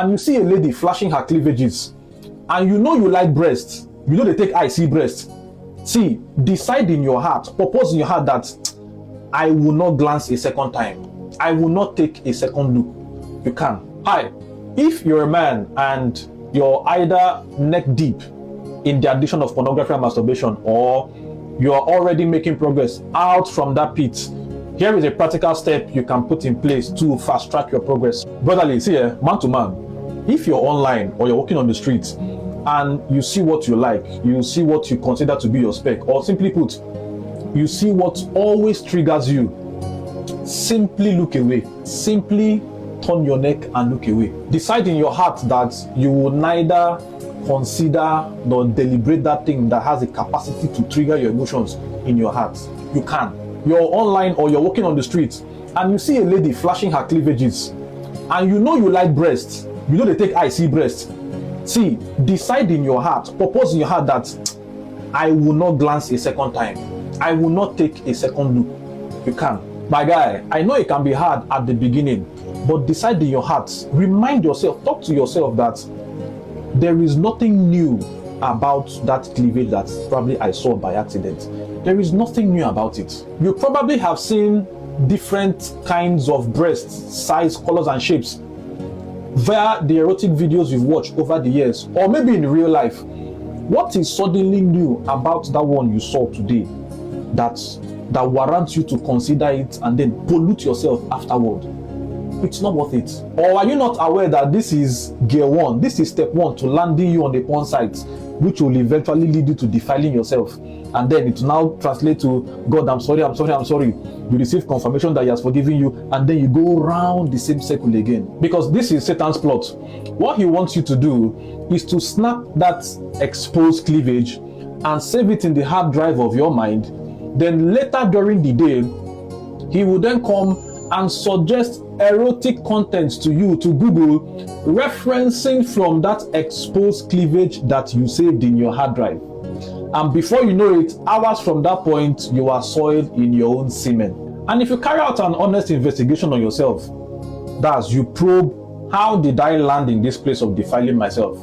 and you see a lady flashing her cleavages, and you know you like breasts, you know they take eye see breast. See, decide in your heart, purpose in your heart that I will not glance a second time. I will not take a second look. You can. Hi, if you're a man and you're either neck deep in the addiction of pornography and masturbation, or you're already making progress out from that pit, here is a practical step you can put in place to fast track your progress. Brotherly, see here, man to man, if you're online or you're walking on the streets and you see what you like, you see what you consider to be your spec, or simply put, you see what always triggers you, simply look away. Simply turn your neck and look away. Decide in your heart that you will neither consider nor deliberate that thing that has the capacity to trigger your emotions in your heart. You can. You're online or you're walking on the street and you see a lady flashing her cleavages, and you know you like breasts, you know they take eye see breast. See, decide in your heart, purpose in your heart that I will not glance a second time. I will not take a second look. You can. My guy, I know it can be hard at the beginning, but decide in your heart, remind yourself, talk to yourself that there is nothing new about that cleavage that probably I saw by accident. There is nothing new about it. You probably have seen different kinds of breasts, size, colors, and shapes via the erotic videos you've watched over the years, or maybe in real life. What is suddenly new about that one you saw today that warrants you to consider it and then pollute yourself afterward? It's not worth it. Or are you not aware that this is gear one? This is step one to landing you on the porn site, which will eventually lead you to defiling yourself. And then it will now translate to, God, I'm sorry. You receive confirmation that He has forgiven you, and then you go around the same circle again. Because this is Satan's plot. What he wants you to do is to snap that exposed cleavage and save it in the hard drive of your mind. Then later during the day, he will then come and suggest erotic contents to you to Google, referencing from that exposed cleavage that you saved in your hard drive. And before you know it, hours from that point, you are soiled in your own semen. And if you carry out an honest investigation on yourself, that's you probe, how did I land in this place of defiling myself?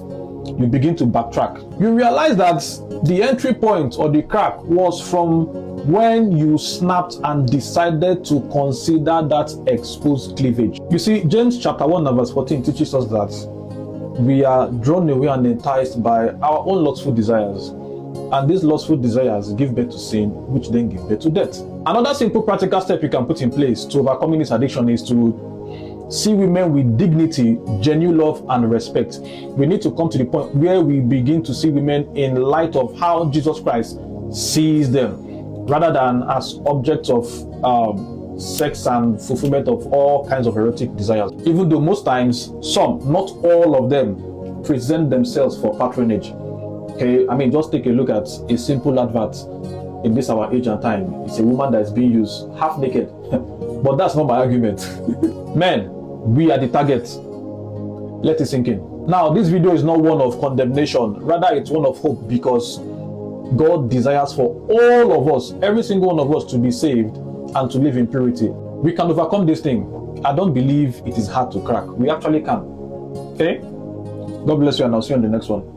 You begin to backtrack. You realize that the entry point or the crack was from when you snapped and decided to consider that exposed cleavage. You see, James chapter 1 and verse 14 teaches us that we are drawn away and enticed by our own lustful desires. And these lustful desires give birth to sin, which then give birth to death. Another simple practical step you can put in place to overcoming this addiction is to see women with dignity, genuine love, and respect. We need to come to the point where we begin to see women in light of how Jesus Christ sees them, rather than as objects of sex and fulfillment of all kinds of erotic desires. Even though most times, some, not all of them, present themselves for patronage. Okay, I mean, just take a look at a simple advert in this our age and time. It's a woman that is being used half naked. But that's not my argument. Men, we are the target. Let it sink in. Now, this video is not one of condemnation. Rather, it's one of hope, because God desires for all of us, every single one of us, to be saved and to live in purity. We can overcome this thing. I don't believe it is hard to crack. We actually can. Okay? God bless you, and I'll see you on the next one.